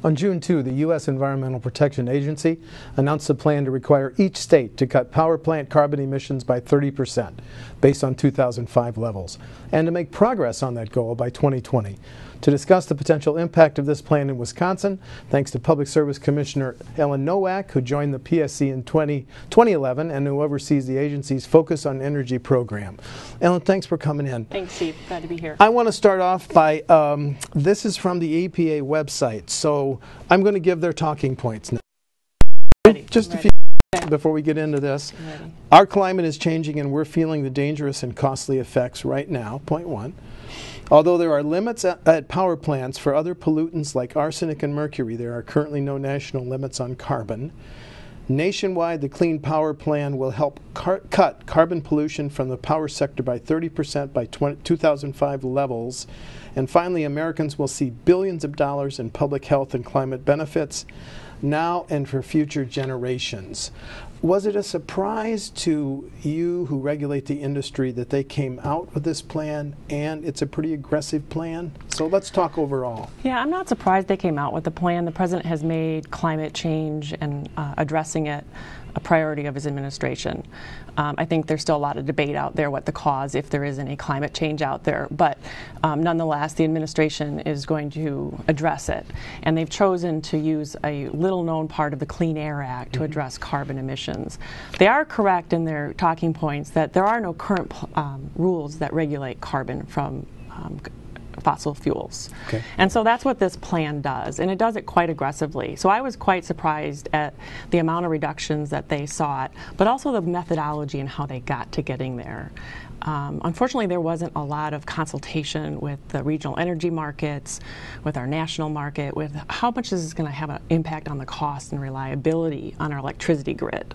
On June 2, the U.S. Environmental Protection Agency announced a plan to require each state to cut power plant carbon emissions by 30% based on 2005 levels, and to make progress on that goal by 2020. To discuss the potential impact of this plan in Wisconsin, thanks to Public Service Commissioner Ellen Nowak, who joined the PSC in 2011 and who oversees the agency's Focus on Energy program. Ellen, thanks for coming in. Thanks, Steve. Glad to be here. I want to start off by, this is from the EPA website, so I'm going to give their talking points now. Just a few before we get into this. Our climate is changing and we're feeling the dangerous and costly effects right now, point one. Although there are limits at power plants for other pollutants like arsenic and mercury, there are currently no national limits on carbon. Nationwide, the Clean Power Plan will help cut carbon pollution from the power sector by 30% by 2005 levels. And finally, Americans will see billions of dollars in public health and climate benefits now and for future generations. Was it a surprise to you who regulate the industry that they came out with this plan, and it's a pretty aggressive plan? So let's talk overall. Yeah, I'm not surprised they came out with the plan. The president has made climate change and addressing it a priority of his administration. I think there's still a lot of debate out there what the cause, if there is any climate change out there, but nonetheless the administration is going to address it, and they've chosen to use a little known part of the Clean Air Act to address carbon emissions. They are correct in their talking points that there are no current rules that regulate carbon from fossil fuels. Okay. And so that's what this plan does, and it does it quite aggressively. So I was quite surprised at the amount of reductions that they sought, but also the methodology and how they got to getting there. Unfortunately, there wasn't a lot of consultation with the regional energy markets, with our national market, with how much this is going to have an impact on the cost and reliability on our electricity grid.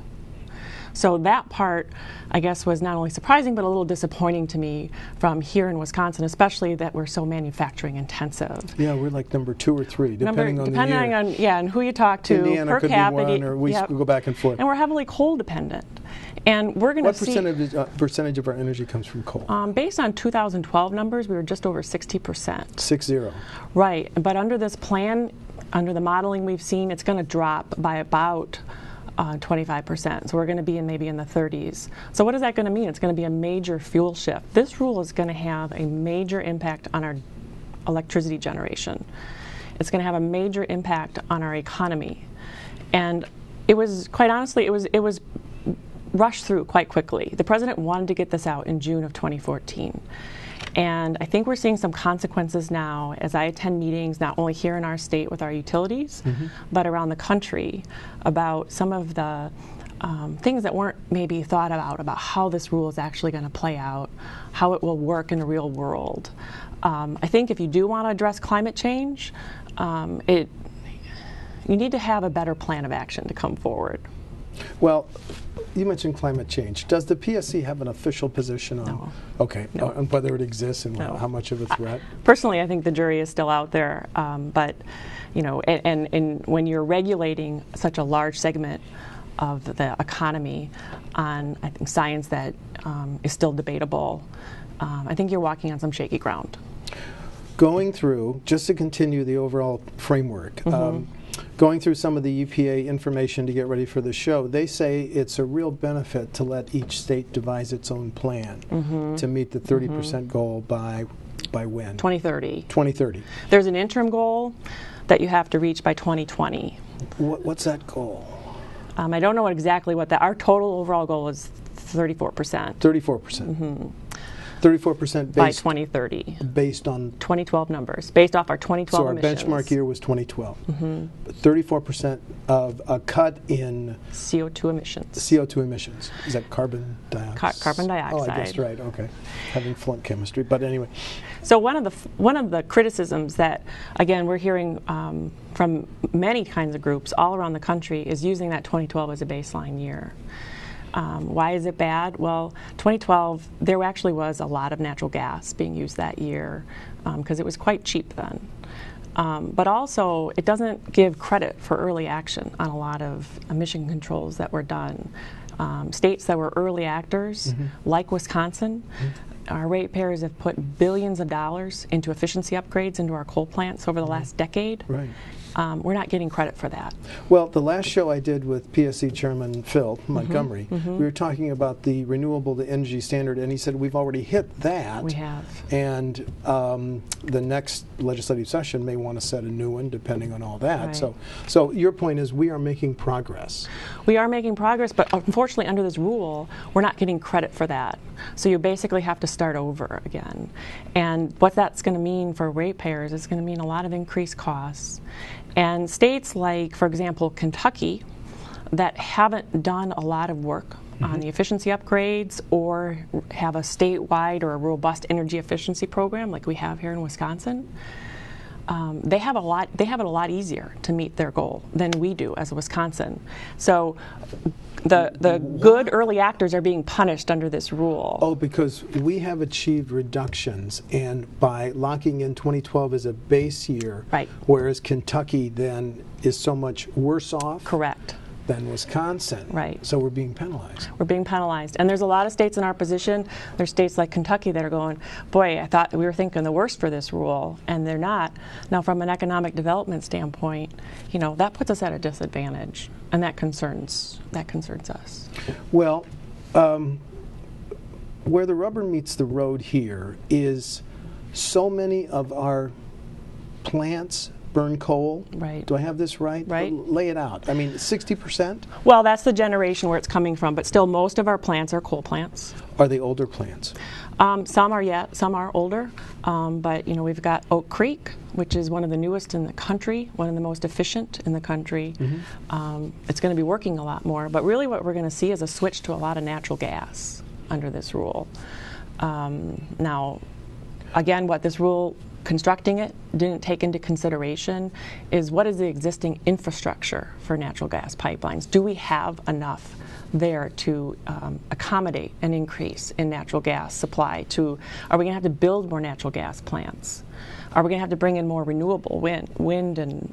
So that part, I guess, was not only surprising but a little disappointing to me from here in Wisconsin, especially that we're so manufacturing intensive. Yeah, we're like number 2 or 3, depending on the year. Depending on, yeah, and who you talk to. Indiana per could capita, be 1, or we go back and forth. And we're heavily coal dependent. And we're going to see... What percentage of our energy comes from coal? Based on 2012 numbers, we were just over 60%. 60. Right, but under this plan, under the modeling we've seen, it's going to drop by about 25%. So we're going to be maybe in the 30s. So what is that going to mean? It's going to be a major fuel shift. This rule is going to have a major impact on our electricity generation. It's going to have a major impact on our economy. And it was, quite honestly, it was rushed through quite quickly. The president wanted to get this out in June of 2014. And I think we're seeing some consequences now as I attend meetings, not only here in our state with our utilities, but around the country, about some of the things that weren't maybe thought about how this rule is actually going to play out, how it will work in the real world. I think if you do want to address climate change, you need to have a better plan of action to come forward. Well, you mentioned climate change. Does the PSC have an official position on? No. Okay. No. On whether it exists and how much of a threat? Personally, I think the jury is still out there. But you know, and when you're regulating such a large segment of the economy on, I think, science that is still debatable, I think you're walking on some shaky ground. Going through, just to continue the overall framework. Going through some of the EPA information to get ready for the show, they say it's a real benefit to let each state devise its own plan to meet the 30% goal by when? 2030. 2030. There's an interim goal that you have to reach by 2020. What's that goal? I don't know exactly what our total overall goal is 34%. 34%. 34% by 2030. Based on 2012 numbers, based off our 2012 emissions. So our benchmark year was 2012. 34% of a cut in CO2 emissions. CO2 emissions. Is that carbon dioxide? Carbon dioxide. Oh, I guess right. Okay. Having flunked chemistry, but anyway. So one of the criticisms that, again, we're hearing from many kinds of groups all around the country is using that 2012 as a baseline year. Why is it bad? Well, 2012, there actually was a lot of natural gas being used that year because it was quite cheap then. But also, it doesn't give credit for early action on a lot of emission controls that were done. States that were early actors, like Wisconsin, our ratepayers have put billions of dollars into efficiency upgrades into our coal plants over the last decade. Right. We're not getting credit for that. Well, the last show I did with PSC Chairman Phil Montgomery, we were talking about the renewable energy standard, and he said we've already hit that. We have. And the next legislative session may want to set a new one, depending on all that. Right. So your point is we are making progress. We are making progress, but unfortunately under this rule, we're not getting credit for that. So you basically have to start over again. And what that's going to mean for ratepayers is going to mean a lot of increased costs. And states like, for example, Kentucky, that haven't done a lot of work on the efficiency upgrades or have a statewide or a robust energy efficiency program like we have here in Wisconsin, they have it a lot easier to meet their goal than we do as Wisconsin. So the good early actors are being punished under this rule. Oh, because we have achieved reductions, and by locking in 2012 as a base year, right, whereas Kentucky then is so much worse off. Correct. Than Wisconsin. Right. So we're being penalized. We're being penalized. And there's a lot of states in our position. There's states like Kentucky that are going, boy, I thought we were thinking the worst for this rule, and they're not. Now, from an economic development standpoint, you know, that puts us at a disadvantage, and that concerns us. Well, where the rubber meets the road here is so many of our plants burn coal. Right. Do I have this right? Right. Lay it out. I mean, 60%? Well, that's the generation where it's coming from, but still most of our plants are coal plants. Are they older plants? Some are older, but you know, we've got Oak Creek, which is one of the newest in the country, one of the most efficient in the country. It's going to be working a lot more, but really what we're going to see is a switch to a lot of natural gas under this rule. Now, again, what this rule constructing it didn't take into consideration is what is the existing infrastructure for natural gas pipelines? Do we have enough there to accommodate an increase in natural gas supply? Are we going to have to build more natural gas plants? Are we going to have to bring in more renewable wind and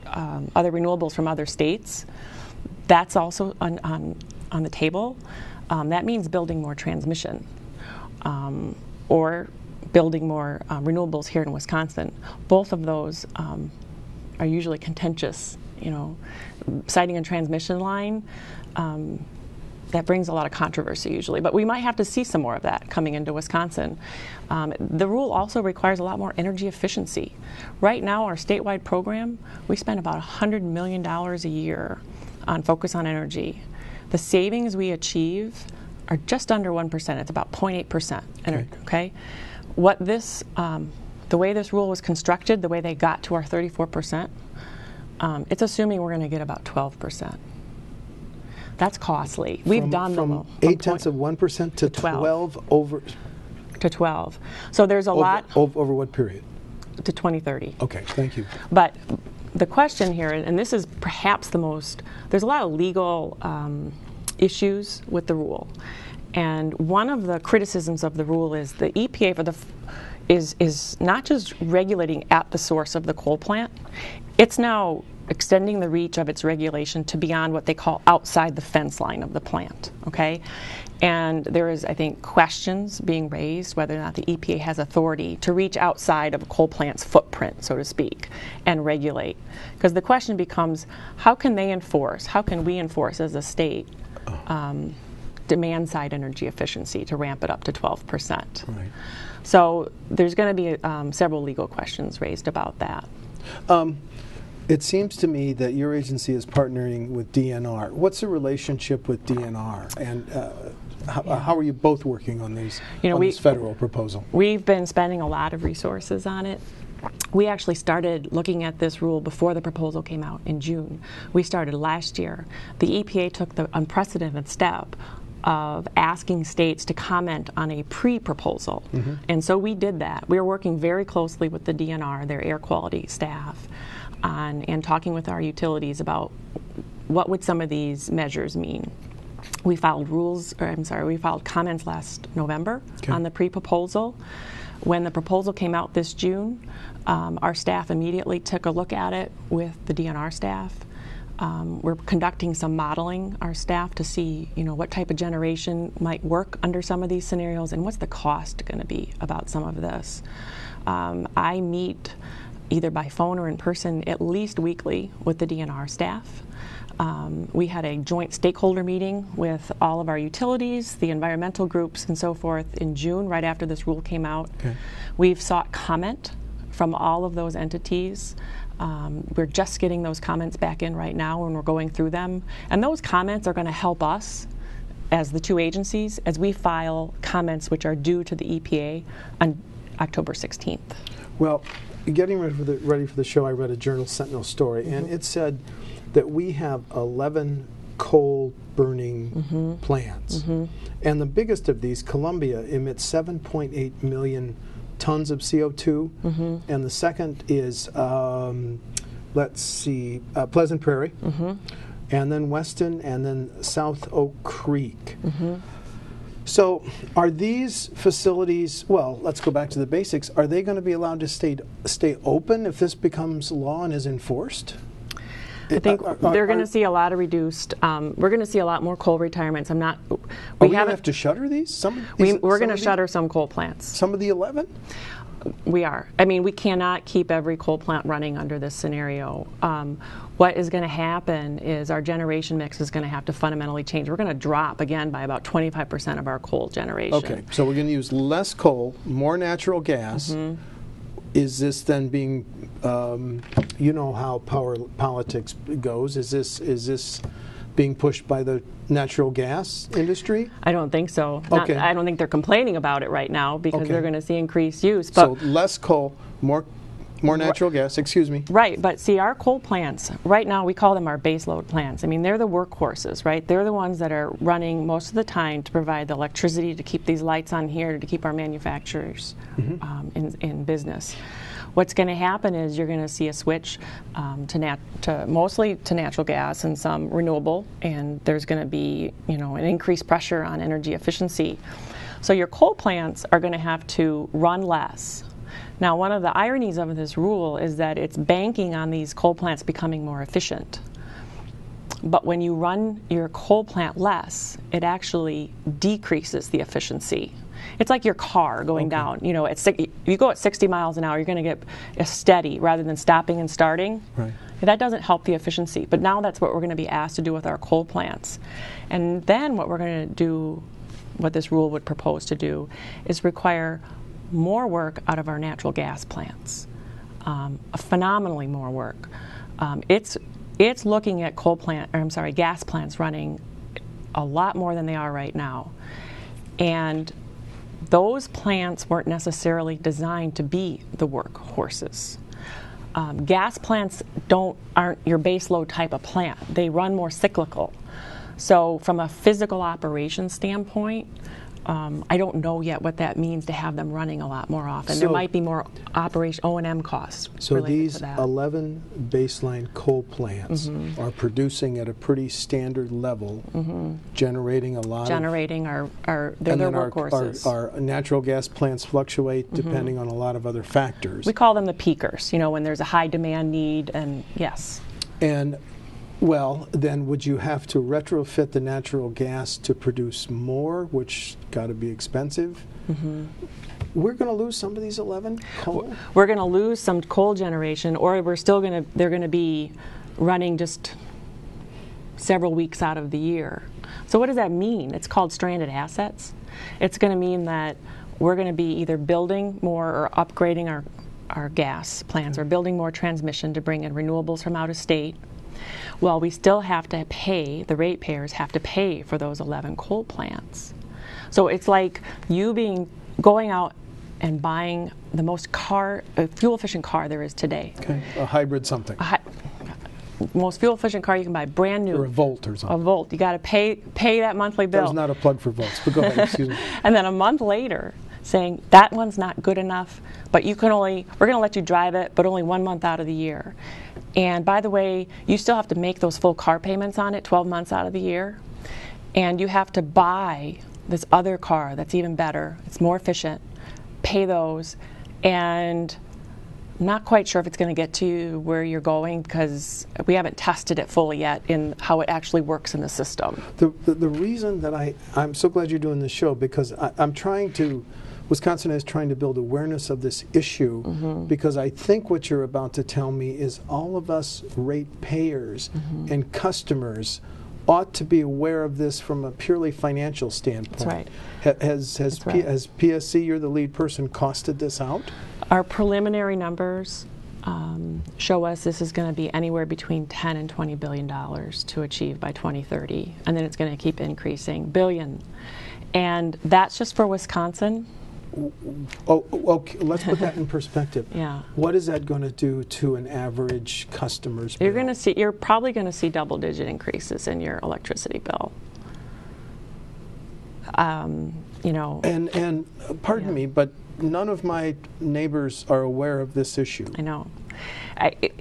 other renewables from other states? That's also on the table. That means building more transmission or building more renewables here in Wisconsin. Both of those are usually contentious. You know, siting a transmission line, that brings a lot of controversy usually, but we might have to see some more of that coming into Wisconsin. The rule also requires a lot more energy efficiency. Right now, our statewide program, we spend about $100 million a year on Focus on Energy. The savings we achieve are just under 1%. It's about 0.8%. Okay? What this, the way this rule was constructed, the way they got to our 34%, it's assuming we're going to get about 12%. That's costly. We've done from 0.8% to 12 over to 12. So there's a lot over what period? To 2030. Okay, thank you. But the question here, and this is perhaps the most, there's a lot of legal issues with the rule. And one of the criticisms of the rule is the EPA is not just regulating at the source of the coal plant, it's now extending the reach of its regulation to beyond what they call outside the fence line of the plant, okay? And there is, I think, questions being raised whether or not the EPA has authority to reach outside of a coal plant's footprint, so to speak, and regulate. Because the question becomes, how can we enforce as a state demand-side energy efficiency to ramp it up to 12%. Right. So there's going to be several legal questions raised about that. It seems to me that your agency is partnering with DNR. What's the relationship with DNR, and how are you both working on this federal proposal? We've been spending a lot of resources on it. We actually started looking at this rule before the proposal came out in June. We started last year. The EPA took the unprecedented step of asking states to comment on a pre-proposal. And so we did that. We were working very closely with the DNR, their air quality staff, and talking with our utilities about what would some of these measures mean. We filed comments last November on the pre-proposal. When the proposal came out this June, our staff immediately took a look at it with the DNR staff. We're conducting some modeling, our staff, to see, what type of generation might work under some of these scenarios and what's the cost going to be about some of this. I meet either by phone or in person at least weekly with the DNR staff. We had a joint stakeholder meeting with all of our utilities, the environmental groups, and so forth in June, right after this rule came out. Okay. We've sought comment from all of those entities. We're just getting those comments back in right now, and we're going through them. And those comments are going to help us, as the two agencies, as we file comments which are due to the EPA on October 16th. Well, getting ready for the show, I read a Journal Sentinel story, and it said that we have 11 coal-burning plants. And the biggest of these, Columbia, emits 7.8 million tons of CO2, and the second is, Pleasant Prairie, and then Weston, and then South Oak Creek. So are these facilities, well, let's go back to the basics, are they going to be allowed to stay open if this becomes law and is enforced? I think they're going to see a lot of reduced. We're going to see a lot more coal retirements. We are we going to have to shutter these? We're going to shutter some coal plants. Some of the 11? We are. I mean, we cannot keep every coal plant running under this scenario. What is going to happen is our generation mix is going to have to fundamentally change. We're going to drop again by about 25% of our coal generation. Okay, so we're going to use less coal, more natural gas. Is this then being, you know how politics goes, is this being pushed by the natural gas industry? I don't think so. Okay. I don't think they're complaining about it right now because they're going to see increased use. But so less coal, more natural gas, excuse me. Right, but see, our coal plants, right now we call them our baseload plants. I mean, they're the workhorses, right? They're the ones that are running most of the time to provide the electricity to keep these lights on here, to keep our manufacturers in business. What's going to happen is you're going to see a switch mostly to natural gas and some renewable, and there's going to be, an increased pressure on energy efficiency. So your coal plants are going to have to run less. Now, one of the ironies of this rule is that it's banking on these coal plants becoming more efficient. But when you run your coal plant less, it actually decreases the efficiency. It's like your car going down. You go at 60 miles an hour, you're going to get a steady rather than stopping and starting. Right. That doesn't help the efficiency. But now that's what we're going to be asked to do with our coal plants. And then what we're going to do, what this rule would propose to do, is require more work out of our natural gas plants, phenomenally more work. It's looking at gas plants running a lot more than they are right now, and those plants weren't necessarily designed to be the workhorses. Gas plants aren't your baseload type of plant. They run more cyclical. So from a physical operations standpoint, I don't know yet what that means to have them running a lot more often. There might be more O&M costs. So these 11 baseline coal plants are producing at a pretty standard level, generating a lot. They're their workhorses. Our natural gas plants fluctuate depending on a lot of other factors. We call them the peakers. When there's a high demand need, and yes. And well, then would you have to retrofit the natural gas to produce more, which got to be expensive? We're going to lose some of these 11 coal? We're going to lose some coal generation, or they're going to be running just several weeks out of the year. So what does that mean? It's called stranded assets. It's going to mean that we're going to be either building more or upgrading our gas plants, or building more transmission to bring in renewables from out of state. Well, we still have to pay, the ratepayers have to pay for those 11 coal plants. So it's like you going out and buying the most fuel-efficient car there is today. Okay, a hybrid something. Most fuel-efficient car you can buy, brand new. Or a Volt or something. A Volt. You got to pay that monthly bill. That was not a plug for Volts, but go ahead, excuse me. And then a month later, saying that one's not good enough, but we're going to let you drive it, but only 1 month out of the year. And by the way, you still have to make those full car payments on it 12 months out of the year. And you have to buy this other car that's even better, it's more efficient, pay those, and not quite sure if it's going to get to you where you're going because we haven't tested it fully yet in how it actually works in the system. The reason that I'm so glad you're doing this show, because I'm trying to, Wisconsin is trying to build awareness of this issue, because I think what you're about to tell me is all of us ratepayers and customers ought to be aware of this from a purely financial standpoint. That's right. Has PSC, you're the lead person, costed this out? Our preliminary numbers show us this is going to be anywhere between $10 and $20 billion to achieve by 2030, and then it's going to keep increasing, billion. And that's just for Wisconsin. Oh, okay. Let's put that in perspective. Yeah. What is that going to do to an average customer's bill? You're probably going to see double-digit increases in your electricity bill. You know. And pardon me, but none of my neighbors are aware of this issue. I know.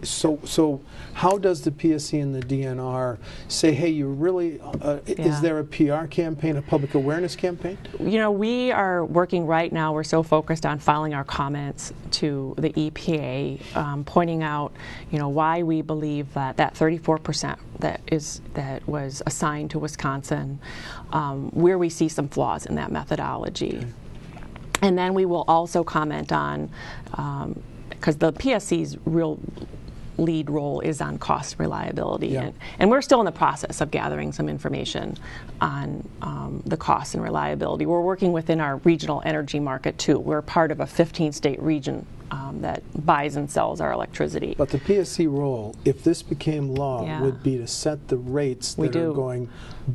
So how does the PSC and the DNR say, hey, you really, is there a PR campaign, a public awareness campaign? You know, we are working right now, we're so focused on filing our comments to the EPA, pointing out, you know, why we believe that 34% that was assigned to Wisconsin, where we see some flaws in that methodology. Okay. And then we will also comment on, because the PSC's real lead role is on cost reliability. And we're still in the process of gathering some information on the cost and reliability. We're working within our regional energy market too. We're part of a 15-state region that buys and sells our electricity. But the PSC role, if this became law, would be to set the rates that are going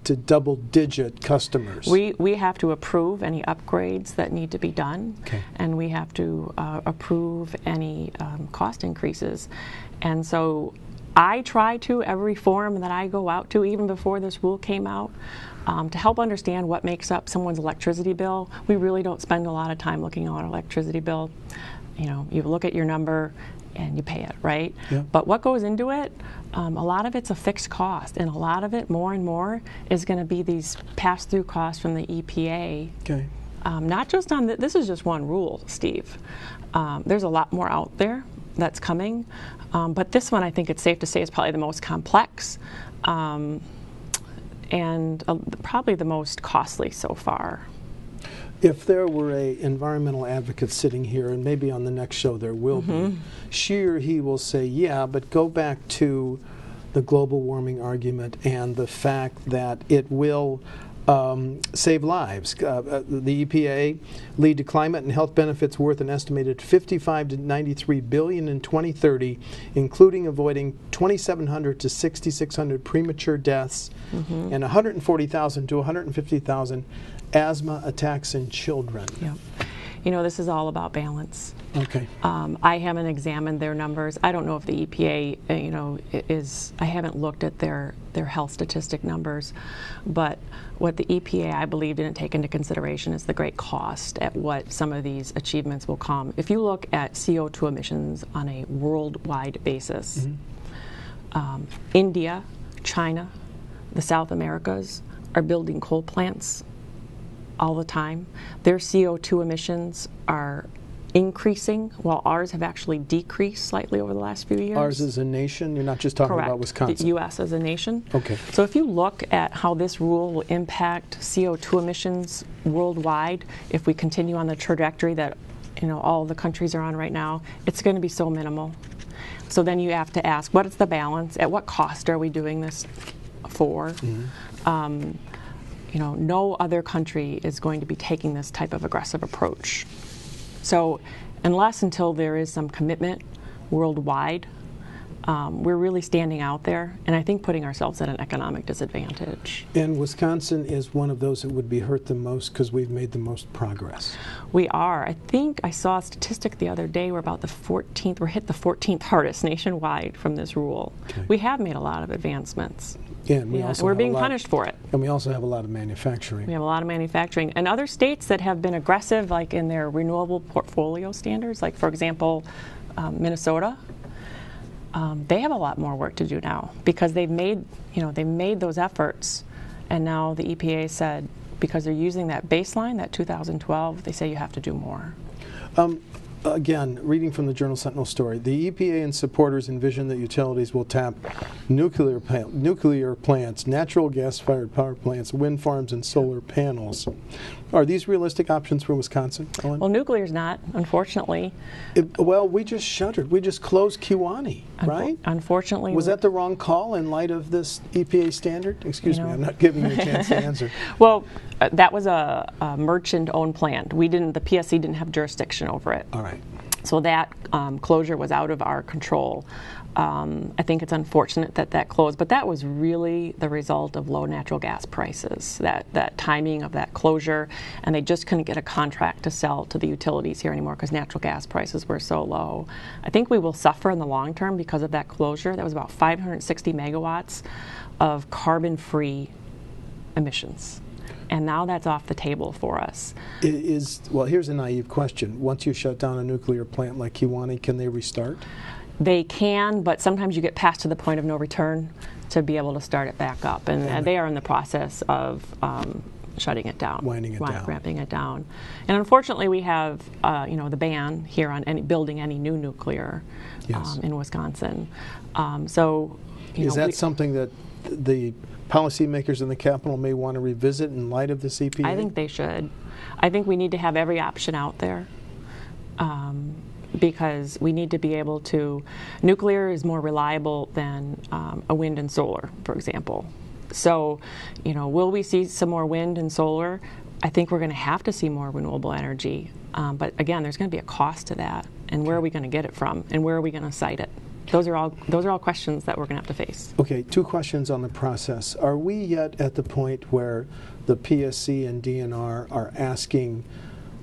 to double-digit customers. We have to approve any upgrades that need to be done, and we have to approve any cost increases. And so I try to, every forum that I go out to, even before this rule came out, to help understand what makes up someone's electricity bill. We really don't spend a lot of time looking at our electricity bill. You know, you look at your number and you pay it, right? But what goes into it, a lot of it's a fixed cost, and a lot of it, more and more, is going to be these pass-through costs from the EPA. Not just on this is just one rule, Steve. There's a lot more out there that's coming, but this one, I think it's safe to say, is probably the most complex and probably the most costly so far. If there were an environmental advocate sitting here, and maybe on the next show there will be, she or he will say, yeah, but go back to the global warming argument and the fact that it will save lives. The EPA lead to climate and health benefits worth an estimated $55 to $93 billion in 2030, including avoiding 2,700 to 6,600 premature deaths and 140,000 to 150,000 asthma attacks in children. You know, this is all about balance. Okay. I haven't examined their numbers. I don't know if the EPA, you know, I haven't looked at their health statistic numbers, but what the EPA, I believe, didn't take into consideration is the great cost at what some of these achievements will come. If you look at CO2 emissions on a worldwide basis, India, China, the South Americas are building coal plants all the time. Their CO2 emissions are increasing, while ours have actually decreased slightly over the last few years. Ours as a nation? You're not just talking about Wisconsin? The U.S. as a nation. Okay. So if you look at how this rule will impact CO2 emissions worldwide, if we continue on the trajectory that, you know, all the countries are on right now, it's going to be so minimal. So then you have to ask, what is the balance? At what cost are we doing this for? You know, no other country is going to be taking this type of aggressive approach. So until there is some commitment worldwide, we're really standing out there, and I think putting ourselves at an economic disadvantage. And Wisconsin is one of those that would be hurt the most because we've made the most progress. We are. I think I saw a statistic the other day, we're hit the 14th hardest nationwide from this rule. We have made a lot of advancements. Yeah, and we're being punished for it. And we also have a lot of manufacturing. We have a lot of manufacturing. And other states that have been aggressive, like in their renewable portfolio standards, like, for example, Minnesota, they have a lot more work to do now because they've made those efforts, and now the EPA said because they're using that baseline, that 2012, they say you have to do more. Again, reading from the Journal Sentinel story, the EPA and supporters envision that utilities will tap nuclear plants, natural gas-fired power plants, wind farms, and solar panels. Are these realistic options for Wisconsin, Ellen? Well, nuclear's not, unfortunately. Well, we just shuttered. We just closed Kewanee, right? Unfortunately. Was that the wrong call in light of this EPA standard? Excuse me, I'm not giving you a chance to answer. Well, that was a merchant-owned plant. The PSC didn't have jurisdiction over it. All right. So that closure was out of our control. I think it's unfortunate that closed, but that was really the result of low natural gas prices, that timing of that closure, and they just couldn't get a contract to sell to the utilities here anymore because natural gas prices were so low. I think we will suffer in the long term because of that closure. That was about 560 megawatts of carbon-free emissions. And now that's off the table for us. Well, here's a naive question. Once you shut down a nuclear plant like Kewanee, can they restart? They can, but sometimes you get past to the point of no return to be able to start it back up. And they are in the process of shutting it down. Ramping it down. And unfortunately, we have the ban here on building any new nuclear in Wisconsin. Is that something that the policymakers in the Capitol may want to revisit in light of this EPA? I think they should. I think we need to have every option out there because we need to be able to. Nuclear is more reliable than a wind and solar, for example. So, will we see some more wind and solar? I think we're going to have to see more renewable energy. But again, there's going to be a cost to that. And where are we going to get it from? And where are we going to site it? Those are all questions that we're going to have to face. Okay, 2 questions on the process. Are we yet at the point where the PSC and DNR are asking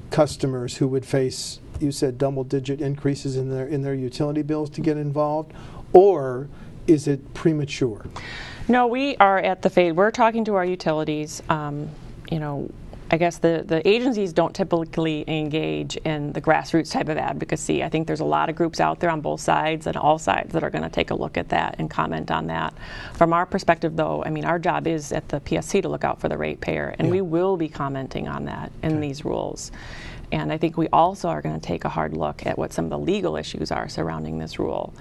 customers who would face, you said, double-digit increases in their utility bills to get involved, or is it premature? No, we are at the phase. We're talking to our utilities. I guess the agencies don't typically engage in the grassroots type of advocacy. I think there's a lot of groups out there on both sides and all sides that are going to take a look at that and comment on that. From our perspective, though, our job is at the PSC to look out for the ratepayer, and we will be commenting on that in these rules. And I think we also are going to take a hard look at what some of the legal issues are surrounding this rule.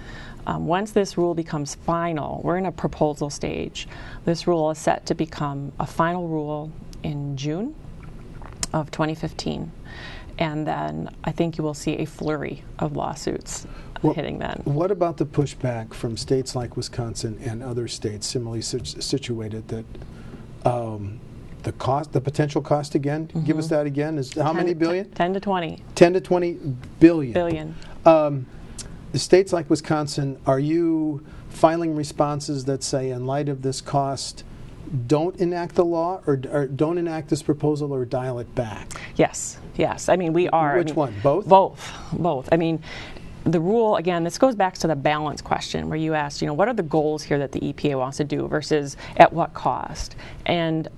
Once this rule becomes final, we're in a proposal stage. This rule is set to become a final rule in June of 2015, and then I think you will see a flurry of lawsuits hitting then. What about the pushback from states like Wisconsin and other states similarly situated that the potential cost again? Give us that again. Is how many billion? 10 to 20. 10 to 20 billion. States like Wisconsin, are you filing responses that say, in light of this cost, don't enact the law, or don't enact this proposal, or dial it back? Yes. We are. Which one? Both? Both. The rule, again, this goes back to the balance question where you asked, what are the goals here that the EPA wants to do versus at what cost? And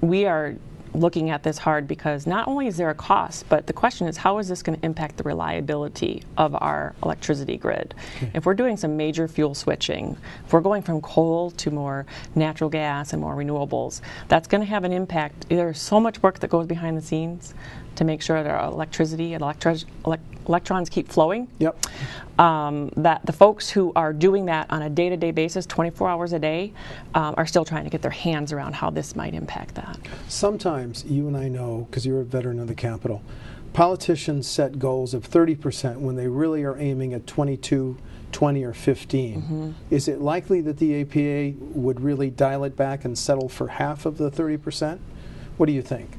we are looking at this hard because not only is there a cost, but the question is, how is this going to impact the reliability of our electricity grid? Okay. If we're doing some major fuel switching, if we're going from coal to more natural gas and more renewables, that's going to have an impact. There's so much work that goes behind the scenes to make sure that our electricity and electrons keep flowing. Yep. That the folks who are doing that on a day-to-day basis, 24 hours a day, are still trying to get their hands around how this might impact that. Sometimes, you and I know, because you're a veteran of the Capitol, politicians set goals of 30% when they really are aiming at 22, 20, or 15. Mm-hmm. Is it likely that the EPA would really dial it back and settle for half of the 30%? What do you think?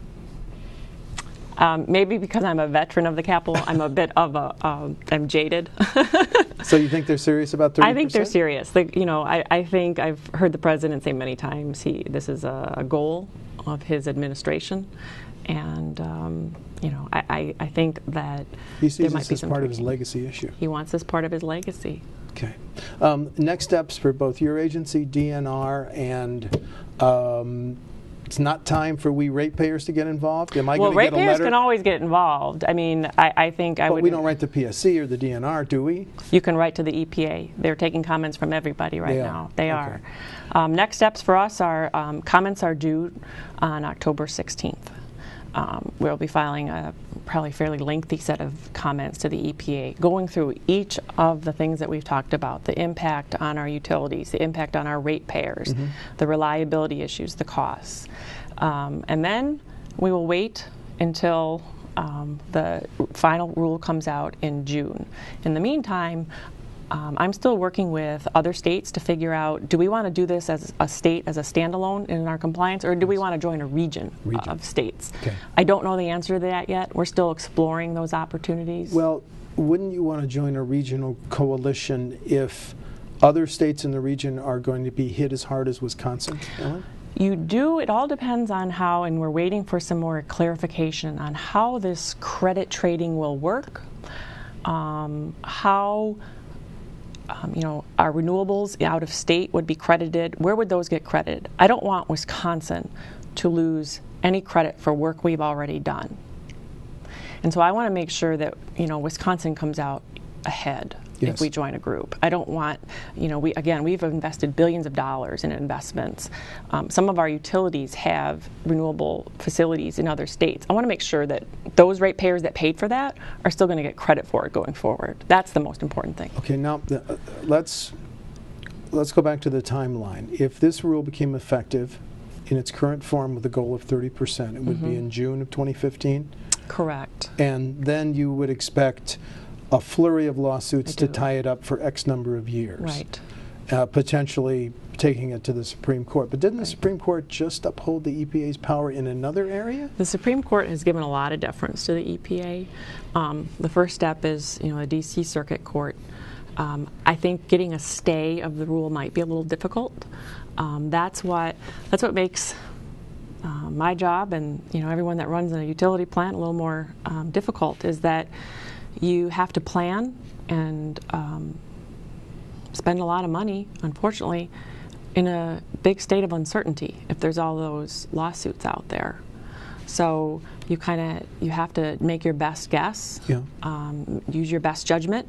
Maybe because I'm a veteran of the Capitol, I'm a bit of I'm jaded. So you think they're serious about 30%? I think they're serious. I think I've heard the president say many times this is a goal of his administration, and I think that he sees this as part of his legacy issue. He wants this part of his legacy. Okay. Next steps for both your agency, DNR, and it's not time for we ratepayers to get involved? Am I going to get a letter? Ratepayers can always get involved. I think I would. But we don't write to PSC or the DNR, do we? You can write to the EPA. They're taking comments from everybody right now. They are. Next steps for us are comments are due on October 16th. we'll be filing a probably fairly lengthy set of comments to the EPA, going through each of the things that we've talked about, the impact on our utilities, the impact on our ratepayers, the reliability issues, the costs. And then we will wait until the final rule comes out in June. In the meantime, I'm still working with other states to figure out, do we want to do this as a state, as a standalone in our compliance, or do we want to join a region of states? Okay. I don't know the answer to that yet. We're still exploring those opportunities. Well, wouldn't you want to join a regional coalition if other states in the region are going to be hit as hard as Wisconsin, Ellen? You do. It all depends on how, and we're waiting for some more clarification on how this credit trading will work, how our renewables out of state would be credited. Where would those get credited? I don't want Wisconsin to lose any credit for work we've already done. And so I want to make sure that, Wisconsin comes out ahead if we join a group. I don't want, we've invested billions of dollars in investments. Some of our utilities have renewable facilities in other states. I want to make sure that those ratepayers that paid for that are still going to get credit for it going forward. That's the most important thing. Okay, now let's go back to the timeline. If this rule became effective in its current form with a goal of 30%, it would be in June of 2015? Correct. And then you would expect a flurry of lawsuits to tie it up for X number of years. Right. Potentially taking it to the Supreme Court. But didn't the Supreme Court just uphold the EPA's power in another area? The Supreme Court has given a lot of deference to the EPA. The first step is, the D.C. Circuit Court. I think getting a stay of the rule might be a little difficult. That's what makes my job and everyone that runs a utility plant a little more difficult, is that you have to plan and spend a lot of money, unfortunately, in a big state of uncertainty if there's all those lawsuits out there. So you have to make your best guess, use your best judgment.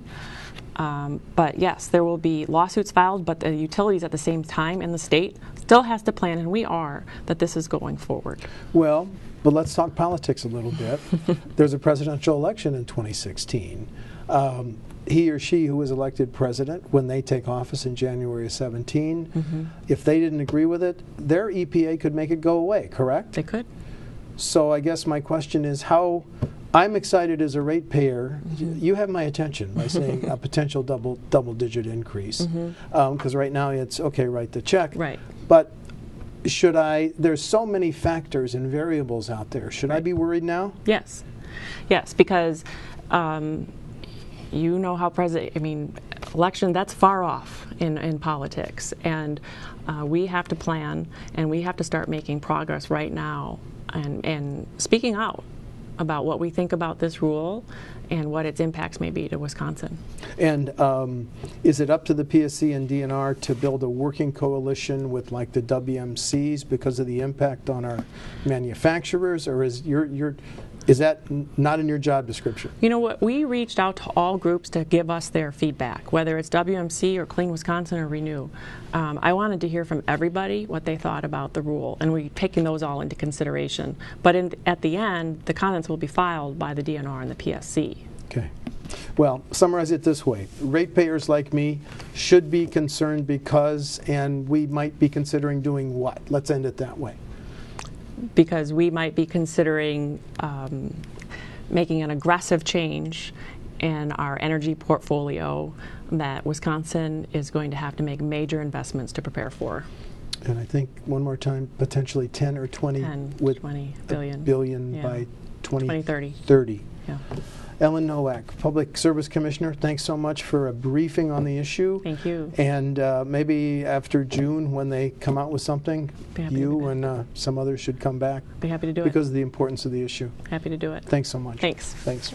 But yes, there will be lawsuits filed, but the utilities at the same time in the state still has to plan, and we are, that this is going forward. Well, but let's talk politics a little bit. There's a presidential election in 2016. He or she who was elected president, when they take office in January of 17, if they didn't agree with it, their EPA could make it go away, correct? They could. So I guess my question is how... I'm excited as a ratepayer. You have my attention by saying a potential double-digit increase. Because right now it's, okay, write the check. Right. But there's so many factors and variables out there. Should I be worried now? Yes. Yes, because how election, that's far off in politics. And we have to plan, and we have to start making progress right now and speaking out about what we think about this rule and what its impacts may be to Wisconsin. And is it up to the PSC and DNR to build a working coalition with like the WMCs because of the impact on our manufacturers, or is that not in your job description? You know what? We reached out to all groups to give us their feedback, whether it's WMC or Clean Wisconsin or Renew. I wanted to hear from everybody what they thought about the rule, and we're taking those all into consideration. But at the end, the comments will be filed by the DNR and the PSC. Okay. Well, summarize it this way. Ratepayers like me should be concerned because, and we might be considering doing what? Let's end it that way. Because we might be considering making an aggressive change in our energy portfolio that Wisconsin is going to have to make major investments to prepare for. And I think, one more time, potentially 10 or 20 billion by 2030. 30. Yeah. Ellen Nowak, Public Service Commissioner, thanks so much for a briefing on the issue. Thank you. And maybe after June, when they come out with something, you and some others should come back. Be happy to do it. Because of the importance of the issue. Happy to do it. Thanks so much. Thanks. Thanks.